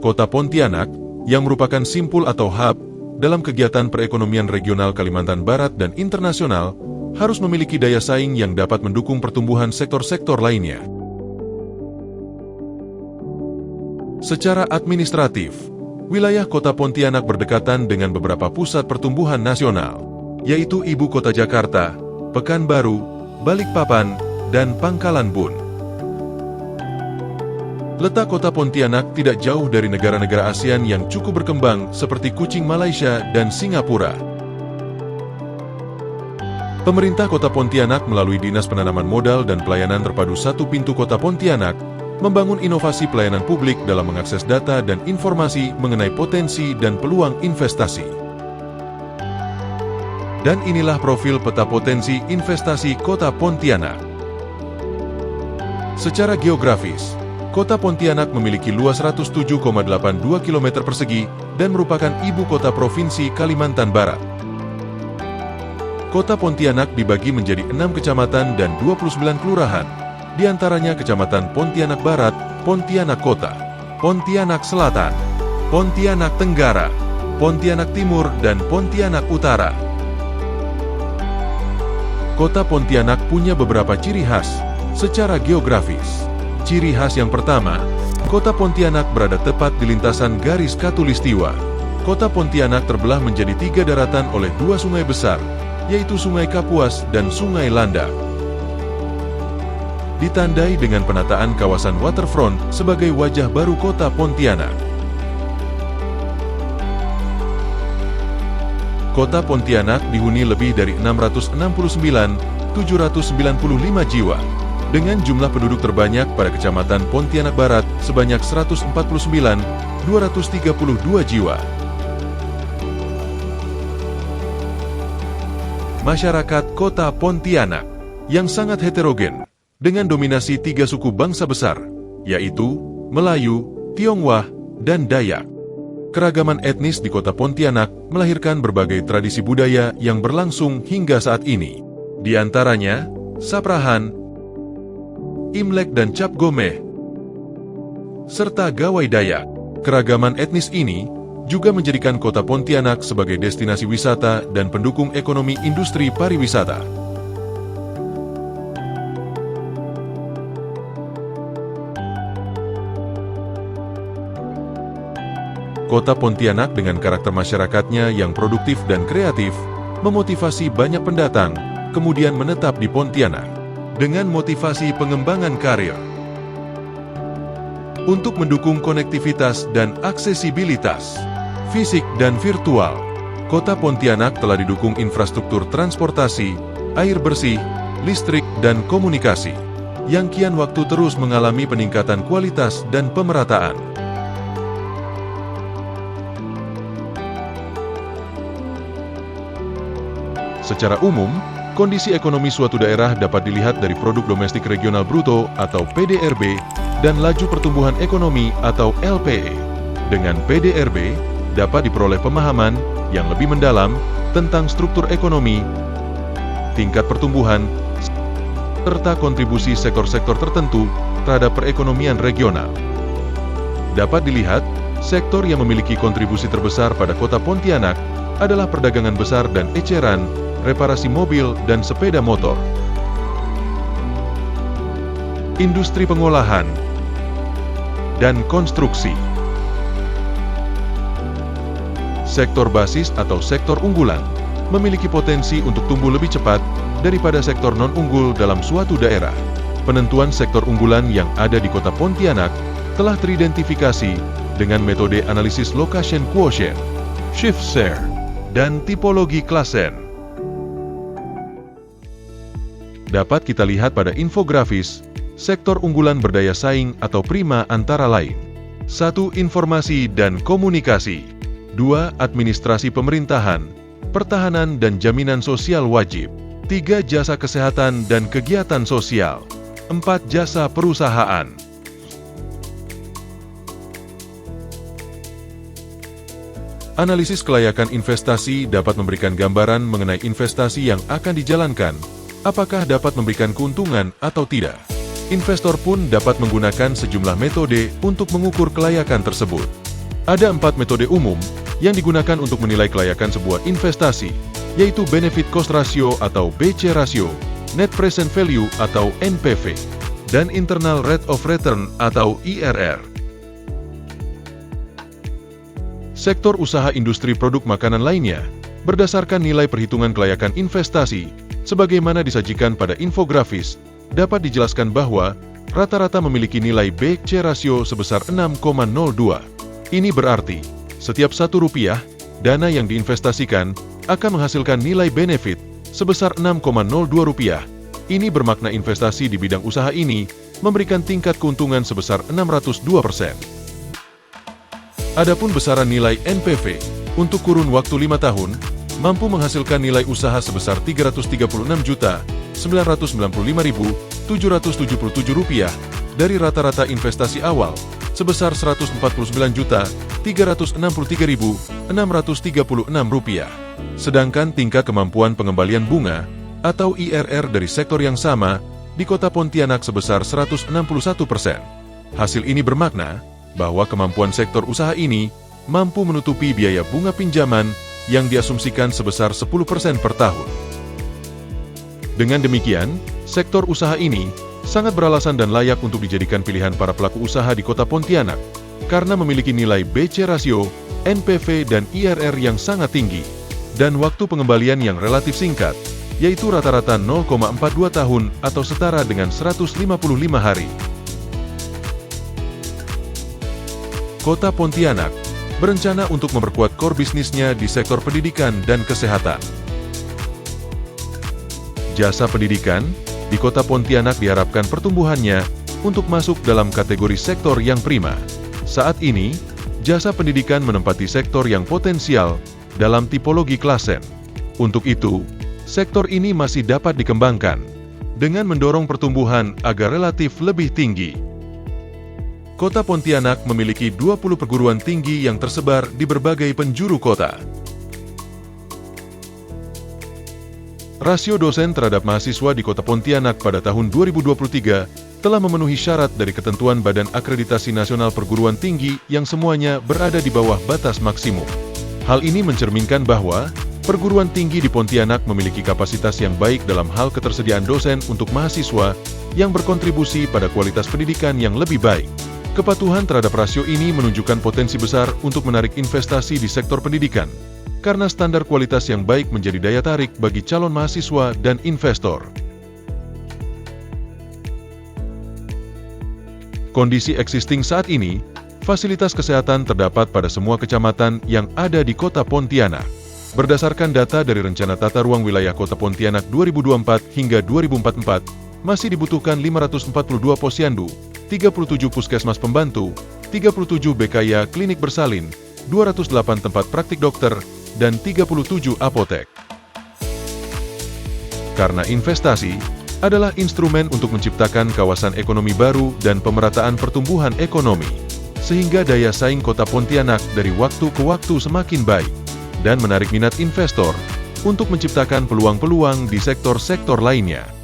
Kota Pontianak, yang merupakan simpul atau hub dalam kegiatan perekonomian regional Kalimantan Barat dan internasional, harus memiliki daya saing yang dapat mendukung pertumbuhan sektor-sektor lainnya. Secara administratif, wilayah Kota Pontianak berdekatan dengan beberapa pusat pertumbuhan nasional, yaitu Ibu Kota Jakarta, Pekanbaru, Balikpapan, dan Pangkalan Bun. Letak Kota Pontianak tidak jauh dari negara-negara ASEAN yang cukup berkembang seperti Kuching Malaysia dan Singapura. Pemerintah Kota Pontianak melalui Dinas Penanaman Modal dan Pelayanan Terpadu Satu Pintu Kota Pontianak membangun inovasi pelayanan publik dalam mengakses data dan informasi mengenai potensi dan peluang investasi. Dan inilah profil peta potensi investasi Kota Pontianak. Secara geografis, Kota Pontianak memiliki luas 107,82 km persegi dan merupakan ibu kota Provinsi Kalimantan Barat. Kota Pontianak dibagi menjadi 6 kecamatan dan 29 kelurahan, di antaranya Kecamatan Pontianak Barat, Pontianak Kota, Pontianak Selatan, Pontianak Tenggara, Pontianak Timur, dan Pontianak Utara. Kota Pontianak punya beberapa ciri khas secara geografis. Ciri khas yang pertama, Kota Pontianak berada tepat di lintasan garis khatulistiwa. Kota Pontianak terbelah menjadi 3 daratan oleh 2 sungai besar, yaitu Sungai Kapuas dan Sungai Landak. Ditandai dengan penataan kawasan waterfront sebagai wajah baru Kota Pontianak. Kota Pontianak dihuni lebih dari 669.795 jiwa, dengan jumlah penduduk terbanyak pada Kecamatan Pontianak Barat sebanyak 149.232 jiwa. Masyarakat Kota Pontianak yang sangat heterogen, dengan dominasi 3 suku bangsa besar, yaitu Melayu, Tionghoa, dan Dayak. Keragaman etnis di Kota Pontianak melahirkan berbagai tradisi budaya yang berlangsung hingga saat ini. Di antaranya, Saprahan, Imlek dan Cap Gomeh, serta Gawai Dayak. Keragaman etnis ini juga menjadikan Kota Pontianak sebagai destinasi wisata dan pendukung ekonomi industri pariwisata. Kota Pontianak dengan karakter masyarakatnya yang produktif dan kreatif, memotivasi banyak pendatang, kemudian menetap di Pontianak. Dengan motivasi pengembangan karir. Untuk mendukung konektivitas dan aksesibilitas fisik dan virtual, Kota Pontianak telah didukung infrastruktur transportasi, air bersih, listrik, dan komunikasi, yang kian waktu terus mengalami peningkatan kualitas dan pemerataan. Secara umum, kondisi ekonomi suatu daerah dapat dilihat dari produk domestik regional bruto atau PDRB dan laju pertumbuhan ekonomi atau LPE. Dengan PDRB, dapat diperoleh pemahaman yang lebih mendalam tentang struktur ekonomi, tingkat pertumbuhan, serta kontribusi sektor-sektor tertentu terhadap perekonomian regional. Dapat dilihat, sektor yang memiliki kontribusi terbesar pada Kota Pontianak adalah perdagangan besar dan eceran, reparasi mobil dan sepeda motor, industri pengolahan, dan konstruksi. Sektor basis atau sektor unggulan memiliki potensi untuk tumbuh lebih cepat daripada sektor non-unggul dalam suatu daerah. Penentuan sektor unggulan yang ada di Kota Pontianak telah teridentifikasi dengan metode analisis location quotient, shift share, dan tipologi klasen. Dapat kita lihat pada infografis, sektor unggulan berdaya saing atau prima antara lain. 1. Informasi dan komunikasi. 2. Administrasi pemerintahan, pertahanan dan jaminan sosial wajib. 3. Jasa kesehatan dan kegiatan sosial. 4. Jasa perusahaan. Analisis kelayakan investasi dapat memberikan gambaran mengenai investasi yang akan dijalankan, apakah dapat memberikan keuntungan atau tidak. Investor pun dapat menggunakan sejumlah metode untuk mengukur kelayakan tersebut. Ada 4 metode umum yang digunakan untuk menilai kelayakan sebuah investasi, yaitu Benefit Cost Ratio atau BC Ratio, Net Present Value atau NPV, dan Internal Rate of Return atau IRR. Sektor usaha industri produk makanan lainnya berdasarkan nilai perhitungan kelayakan investasi sebagaimana disajikan pada infografis, dapat dijelaskan bahwa rata-rata memiliki nilai BC Ratio sebesar 6,02. Ini berarti, setiap Rp1, dana yang diinvestasikan akan menghasilkan nilai benefit sebesar Rp6,02. Ini bermakna investasi di bidang usaha ini memberikan tingkat keuntungan sebesar 602%. Adapun besaran nilai NPV untuk kurun waktu 5 tahun, mampu menghasilkan nilai usaha sebesar Rp336.995.777 dari rata-rata investasi awal sebesar Rp149.363.636. Sedangkan tingkat kemampuan pengembalian bunga atau IRR dari sektor yang sama di Kota Pontianak sebesar 161%. Hasil ini bermakna bahwa kemampuan sektor usaha ini mampu menutupi biaya bunga pinjaman yang diasumsikan sebesar 10% per tahun. Dengan demikian, sektor usaha ini sangat beralasan dan layak untuk dijadikan pilihan para pelaku usaha di Kota Pontianak karena memiliki nilai BC Ratio, NPV, dan IRR yang sangat tinggi, dan waktu pengembalian yang relatif singkat, yaitu rata-rata 0,42 tahun atau setara dengan 155 hari. Kota Pontianak berencana untuk memperkuat core bisnisnya di sektor pendidikan dan kesehatan. Jasa pendidikan di Kota Pontianak diharapkan pertumbuhannya untuk masuk dalam kategori sektor yang prima. Saat ini, jasa pendidikan menempati sektor yang potensial dalam tipologi klasen. Untuk itu, sektor ini masih dapat dikembangkan dengan mendorong pertumbuhan agar relatif lebih tinggi. Kota Pontianak memiliki 20 perguruan tinggi yang tersebar di berbagai penjuru kota. Rasio dosen terhadap mahasiswa di Kota Pontianak pada tahun 2023 telah memenuhi syarat dari ketentuan Badan Akreditasi Nasional Perguruan Tinggi yang semuanya berada di bawah batas maksimum. Hal ini mencerminkan bahwa perguruan tinggi di Pontianak memiliki kapasitas yang baik dalam hal ketersediaan dosen untuk mahasiswa yang berkontribusi pada kualitas pendidikan yang lebih baik. Kepatuhan terhadap rasio ini menunjukkan potensi besar untuk menarik investasi di sektor pendidikan, karena standar kualitas yang baik menjadi daya tarik bagi calon mahasiswa dan investor. Kondisi existing saat ini, fasilitas kesehatan terdapat pada semua kecamatan yang ada di Kota Pontianak. Berdasarkan data dari Rencana Tata Ruang Wilayah Kota Pontianak 2024 hingga 2044, masih dibutuhkan 542 posyandu, 37 puskesmas pembantu, 37 BKya klinik bersalin, 208 tempat praktik dokter, dan 37 apotek. Karena investasi adalah instrumen untuk menciptakan kawasan ekonomi baru dan pemerataan pertumbuhan ekonomi, sehingga daya saing Kota Pontianak dari waktu ke waktu semakin baik, dan menarik minat investor untuk menciptakan peluang-peluang di sektor-sektor lainnya.